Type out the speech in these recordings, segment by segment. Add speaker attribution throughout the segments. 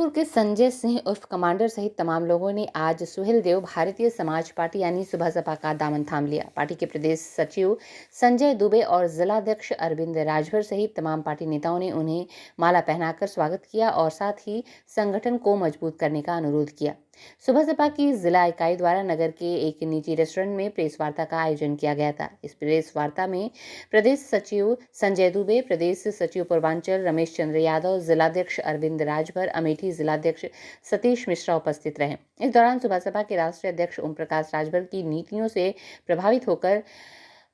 Speaker 1: सुल्तानपुर के संजय सिंह उर्फ कमांडर सहित तमाम लोगों ने आज सुहेलदेव भारतीय समाज पार्टी यानी सुबह सपा का दामन थाम लिया। पार्टी के प्रदेश सचिव संजय दुबे और जिलाध्यक्ष अरविंद राजभर सहित तमाम पार्टी नेताओं ने उन्हें माला पहनाकर स्वागत किया और साथ ही संगठन को मजबूत करने का अनुरोध किया। सुबह सपा की जिला इकाई द्वारा नगर के एक निजी रेस्टोरेंट में प्रेस वार्ता का आयोजन किया गया था। इस प्रेस वार्ता में प्रदेश सचिव संजय दुबे, प्रदेश सचिव पूर्वांचल रमेश चंद्र यादव, जिलाध्यक्ष अरविंद राजभर, अमेठी जिलाध्यक्ष सतीश मिश्रा उपस्थित रहे। इस दौरान सुबह सपा के राष्ट्रीय अध्यक्ष ओम प्रकाश राजभर की नीतियों से प्रभावित होकर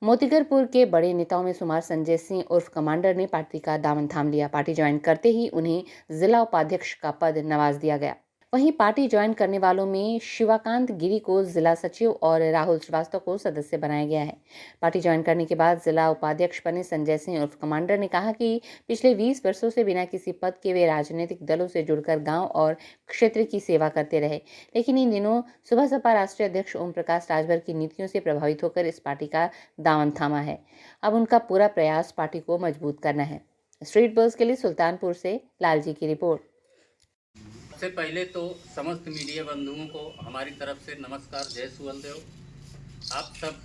Speaker 1: मोतीगरपुर के बड़े नेताओं में शुमार संजय सिंह उर्फ कमांडर ने पार्टी का दामन थाम लिया। पार्टी ज्वाइन करते ही उन्हें जिला उपाध्यक्ष का पद नवाज दिया गया। वहीं पार्टी ज्वाइन करने वालों में शिवाकांत गिरी को जिला सचिव और राहुल श्रीवास्तव को सदस्य बनाया गया है। पार्टी ज्वाइन करने के बाद जिला उपाध्यक्ष बने संजय सिंह उर्फ कमांडर ने कहा कि पिछले 20 वर्षों से बिना किसी पद के वे राजनीतिक दलों से जुड़कर गांव और क्षेत्र की सेवा करते रहे, लेकिन इन दिनों सुबह सपा राष्ट्रीय अध्यक्ष ओम प्रकाश राजभर की नीतियों से प्रभावित होकर इस पार्टी का दामन थामा है। अब उनका पूरा प्रयास पार्टी को मजबूत करना है। स्ट्रीट बज़ के लिए सुल्तानपुर से लालजी की रिपोर्ट।
Speaker 2: सबसे पहले तो समस्त मीडिया बंधुओं को हमारी तरफ से नमस्कार, जय सुहेलदेव। आप सब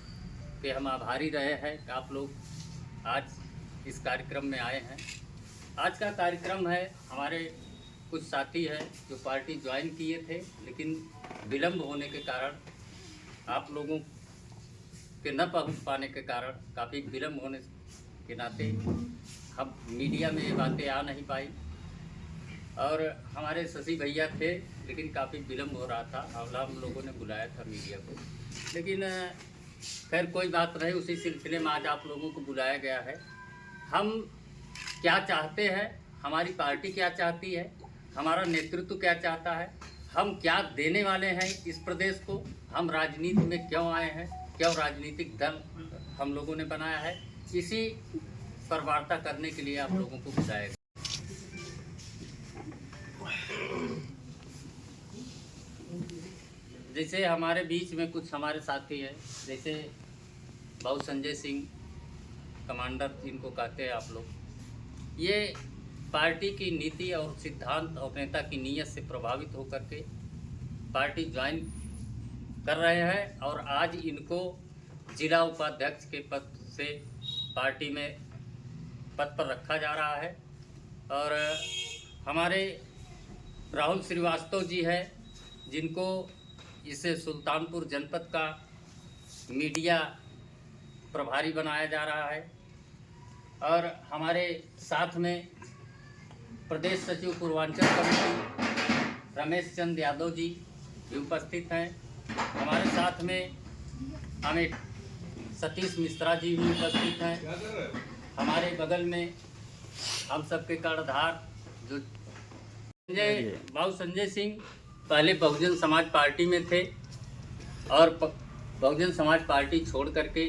Speaker 2: के हम आभारी रहे हैं कि आप लोग आज इस कार्यक्रम में आए हैं। आज का कार्यक्रम है, हमारे कुछ साथी हैं जो पार्टी ज्वाइन किए थे, लेकिन विलम्ब होने के कारण, आप लोगों के न पहुंच पाने के कारण, काफ़ी विलम्ब होने के नाते हम मीडिया में ये बातें आ नहीं पाई। और हमारे शशि भैया थे, लेकिन काफ़ी विलम्ब हो रहा था और हम लोगों ने बुलाया था मीडिया को, लेकिन खैर कोई बात नहीं। उसी सिलसिले में आज आप लोगों को बुलाया गया है। हम क्या चाहते हैं, हमारी पार्टी क्या चाहती है, हमारा नेतृत्व क्या चाहता है, हम क्या देने वाले हैं इस प्रदेश को, हम राजनीति में क्यों आए हैं, क्यों राजनीतिक दल हम लोगों ने बनाया है, इसी पर वार्ता करने के लिए आप लोगों को बुलाया गया। जैसे हमारे बीच में कुछ हमारे साथी हैं, जैसे भाऊ संजय सिंह कमांडर जिनको कहते हैं आप लोग, ये पार्टी की नीति और सिद्धांत और नेता की नीयत से प्रभावित होकर के पार्टी ज्वाइन कर रहे हैं और आज इनको जिला उपाध्यक्ष के पद से पार्टी में पद पर रखा जा रहा है। और हमारे राहुल श्रीवास्तव जी हैं, जिनको इसे सुल्तानपुर जनपद का मीडिया प्रभारी बनाया जा रहा है। और हमारे साथ में प्रदेश सचिव पूर्वांचल कमेटी रमेश चंद्र यादव जी भी उपस्थित हैं। हमारे साथ में हमें सतीश मिश्रा जी भी उपस्थित हैं। हमारे बगल में हम सबके कर्णधार जो भाऊ संजय सिंह पहले बहुजन समाज पार्टी में थे और बहुजन समाज पार्टी छोड़ करके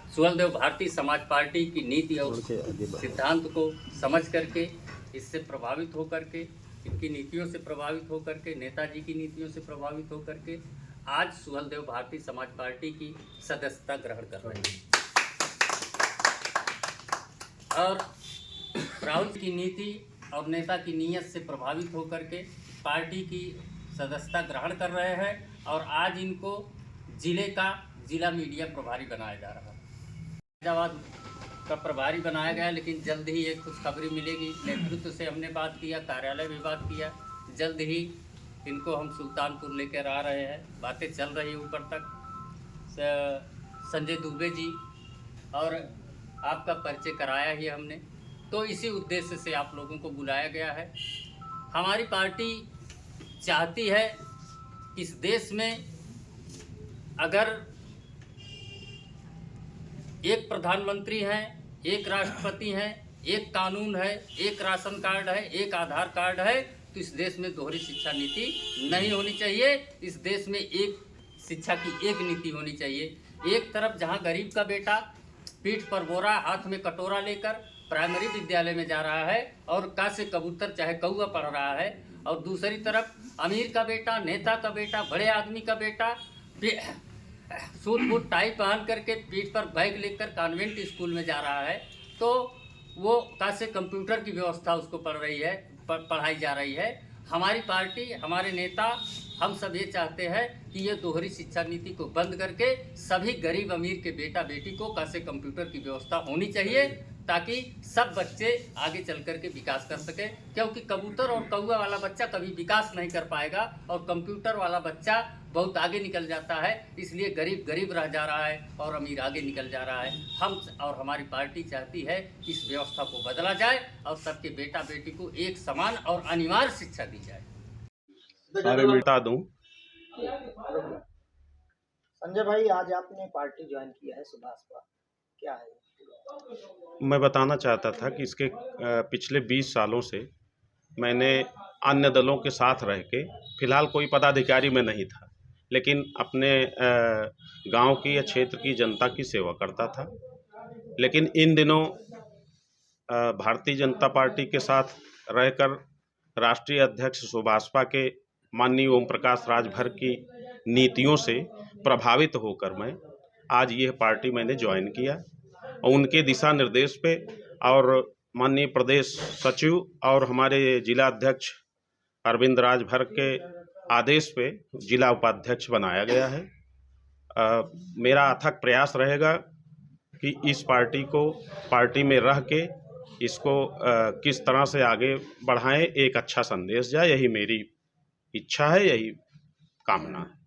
Speaker 2: सुहेलदेव भारतीय समाज पार्टी की नीति और सिद्धांत को समझ करके, इससे प्रभावित होकर के, इनकी नीतियों से प्रभावित होकर के, नेताजी की नीतियों से प्रभावित होकर के आज सुहेलदेव भारतीय समाज पार्टी की सदस्यता ग्रहण कर रहे हैं। और राहुल की नीति और नेता की नीयत से प्रभावित होकर के पार्टी की सदस्यता ग्रहण कर रहे हैं और आज इनको जिला मीडिया प्रभारी बनाया जा रहा है। फैजाबाद का प्रभारी बनाया गया, लेकिन जल्द ही एक खुशखबरी मिलेगी। नेतृत्व से हमने बात किया, कार्यालय भी बात किया, जल्द ही इनको हम सुल्तानपुर लेकर आ रहे हैं। बातें चल रही ऊपर तक। संजय दुबे जी और आपका परिचय कराया ही हमने, तो इसी उद्देश्य से आप लोगों को बुलाया गया है। हमारी पार्टी चाहती है कि इस देश में अगर एक प्रधानमंत्री हैं, एक राष्ट्रपति हैं, एक कानून है, एक राशन कार्ड है, एक आधार कार्ड है, तो इस देश में दोहरी शिक्षा नीति नहीं होनी चाहिए। इस देश में एक शिक्षा की एक नीति होनी चाहिए। एक तरफ जहां गरीब का बेटा पीठ पर बोरा, हाथ में कटोरा लेकर प्राइमरी विद्यालय में जा रहा है और का से कबूतर चाहे कौआ पढ़ रहा है, और दूसरी तरफ अमीर का बेटा, नेता का बेटा, बड़े आदमी का बेटा सूट बूट टाई पहन करके पीठ पर बैग लेकर कॉन्वेंट स्कूल में जा रहा है, तो वो का से कंप्यूटर की व्यवस्था उसको पढ़ाई जा रही है हमारी पार्टी, हमारे नेता, हम सब ये चाहते हैं कि ये दोहरी शिक्षा नीति को बंद करके सभी गरीब अमीर के बेटा बेटी को कैसे कंप्यूटर की व्यवस्था होनी चाहिए, ताकि सब बच्चे आगे चल कर के विकास कर सके। क्योंकि कबूतर और कौवा वाला बच्चा कभी विकास नहीं कर पाएगा और कंप्यूटर वाला बच्चा बहुत आगे निकल जाता है। इसलिए गरीब गरीब रह जा रहा है और अमीर आगे निकल जा रहा है। हम और हमारी पार्टी चाहती है कि इस व्यवस्था को बदला जाए और सबके बेटा बेटी को एक समान और अनिवार्य शिक्षा दी जाए।
Speaker 3: अरे मिटा दूं।
Speaker 4: संजय भाई, आज आपने पार्टी ज्वाइन किया है सुभाषपा, क्या है?
Speaker 3: मैं बताना चाहता था कि इसके पिछले 20 सालों से मैंने अन्य दलों के साथ रह के, फिलहाल कोई पदाधिकारी में नहीं था, लेकिन अपने गांव की या क्षेत्र की जनता की सेवा करता था। लेकिन इन दिनों भारतीय जनता पार्टी के साथ रहकर राष्ट्रीय अध्यक्ष सुभाषपा के माननीय ओम प्रकाश राजभर की नीतियों से प्रभावित होकर मैं आज यह पार्टी मैंने ज्वाइन किया और उनके दिशा निर्देश पे और माननीय प्रदेश सचिव और हमारे जिला अध्यक्ष अरविंद राजभर के आदेश पे जिला उपाध्यक्ष बनाया गया है। मेरा अथक प्रयास रहेगा कि इस पार्टी में रह के इसको किस तरह से आगे बढ़ाएं, एक अच्छा संदेश जाए। यही मेरी इच्छा है, यही कामना है।